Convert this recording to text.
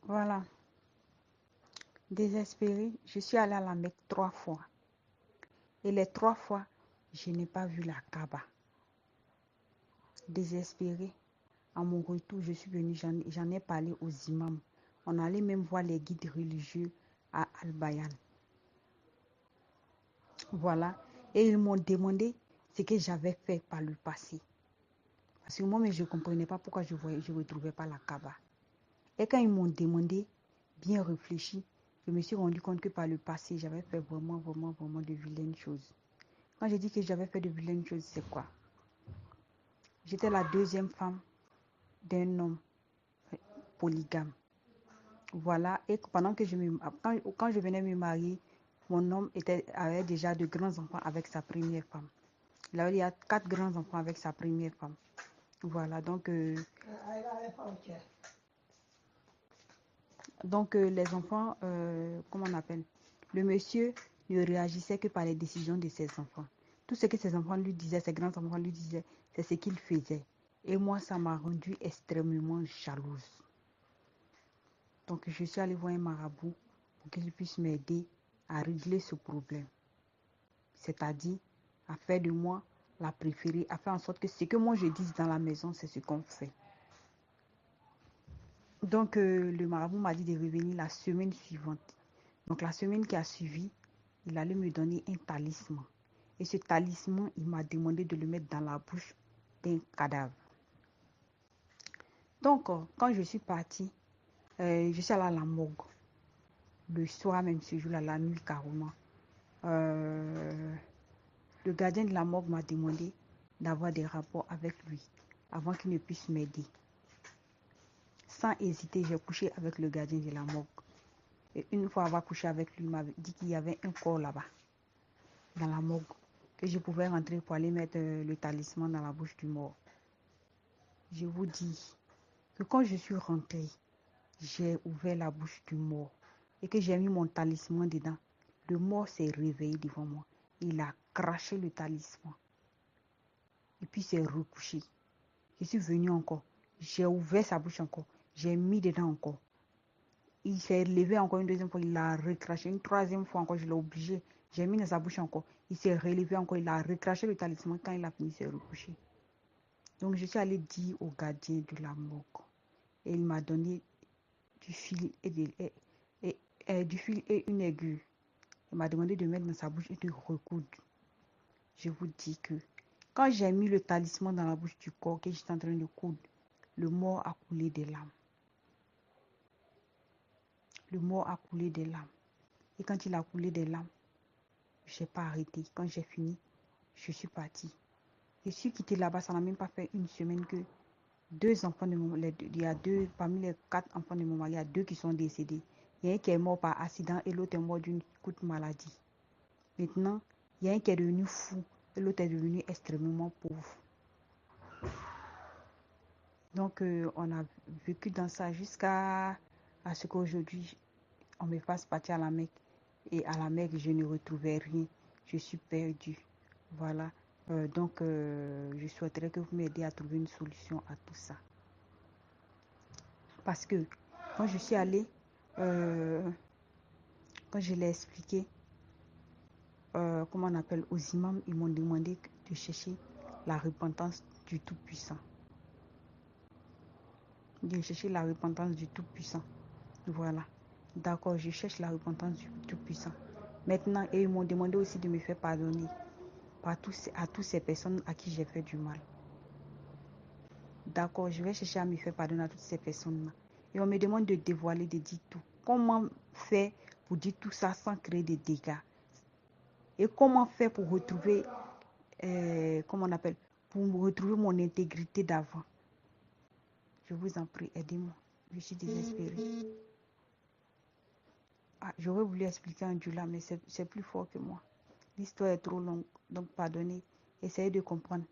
Voilà. Désespérée, je suis allée à la Mecque 3 fois. Et les 3 fois, je n'ai pas vu la Kaaba. Désespérée, à mon retour, je suis venue, j'en ai parlé aux imams. On allait même voir les guides religieux à Al-Bayan. Voilà. Et ils m'ont demandé ce que j'avais fait par le passé. Parce que moi-même, je ne comprenais pas pourquoi je ne retrouvais pas la Kaaba. Et quand ils m'ont demandé, bien réfléchi, je me suis rendu compte que par le passé, j'avais fait vraiment de vilaines choses. Quand j'ai dit que j'avais fait de vilaines choses, c'est quoi? J'étais la deuxième femme d'un homme polygame. Voilà. Et pendant que quand je venais me marier, mon homme avait déjà de grands enfants avec sa première femme. Il y a 4 grands enfants avec sa première femme. Voilà. Donc les enfants, comment on appelle? Le monsieur ne réagissait que par les décisions de ses enfants. Tout ce que ses enfants lui disaient, ses grands enfants lui disaient, c'est ce qu'il faisait. Et moi, ça m'a rendue extrêmement jalouse. Donc, je suis allée voir un marabout pour qu'il puisse m'aider à régler ce problème. C'est-à-dire, à faire de moi la préférée, à faire en sorte que ce que moi je dise dans la maison, c'est ce qu'on fait. Donc, le marabout m'a dit de revenir la semaine suivante. Donc, la semaine qui a suivi, il allait me donner un talisman. Et ce talisman, il m'a demandé de le mettre dans la bouche d'un cadavre. Donc, quand je suis partie, je suis allée à la morgue. Le soir même, ce jour-là, la nuit carrément. Le gardien de la morgue m'a demandé d'avoir des rapports avec lui avant qu'il ne puisse m'aider. Sans hésiter, j'ai couché avec le gardien de la morgue. Et une fois avoir couché avec lui, il m'a dit qu'il y avait un corps là-bas, dans la morgue, que je pouvais rentrer pour aller mettre le talisman dans la bouche du mort. Je vous dis que quand je suis rentrée, j'ai ouvert la bouche du mort et que j'ai mis mon talisman dedans. Le mort s'est réveillé devant moi. Il a craché le talisman. Et puis s'est recouché. Je suis venue encore. J'ai ouvert sa bouche encore. J'ai mis dedans encore. Il s'est levé encore une deuxième fois. Il a recraché une troisième fois encore. Je l'ai obligé. J'ai mis dans sa bouche encore. Il s'est relevé encore. Il a recraché le talisman. Quand il a fini, il s'est recouché. Donc je suis allée dire au gardien de la morgue. Et il m'a donné du fil du fil et une aiguille. Il m'a demandé de mettre dans sa bouche et de recoudre. Je vous dis que quand j'ai mis le talisman dans la bouche du corps que j'étais en train de coudre, le mort a coulé des larmes. Le mort a coulé des larmes. Et quand il a coulé des larmes, je n'ai pas arrêté. Quand j'ai fini, je suis partie. Je suis quittée là-bas, ça n'a même pas fait une semaine que parmi les 4 enfants de mon mari, il y a 2 qui sont décédés. Il y a un qui est mort par accident et l'autre est mort d'une courte maladie. Maintenant, il y a un qui est devenu fou et l'autre est devenu extrêmement pauvre. Donc, on a vécu dans ça jusqu'à ce qu'aujourd'hui, on me fasse partir à la Mecque. Et à la Mecque, je ne retrouvais rien. Je suis perdue. Voilà. Donc, je souhaiterais que vous m'aidiez à trouver une solution à tout ça. Parce que quand je suis allée, quand je l'ai expliqué, comment on appelle, aux imams, ils m'ont demandé de chercher la repentance du Tout-Puissant. De chercher la repentance du Tout-Puissant. Voilà. D'accord, je cherche la repentance du Tout-Puissant. Maintenant, et ils m'ont demandé aussi de me faire pardonner à toutes ces personnes à qui j'ai fait du mal. D'accord, je vais chercher à me faire pardonner à toutes ces personnes-là. Et on me demande de dévoiler, de dire tout. Comment faire pour dire tout ça sans créer des dégâts? Et comment faire pour retrouver, comment on appelle, pour retrouver mon intégrité d'avant? Je vous en prie, aidez-moi. Je suis désespérée. Ah, j'aurais voulu expliquer en Djoula, mais c'est plus fort que moi. L'histoire est trop longue, donc pardonnez. Essayez de comprendre.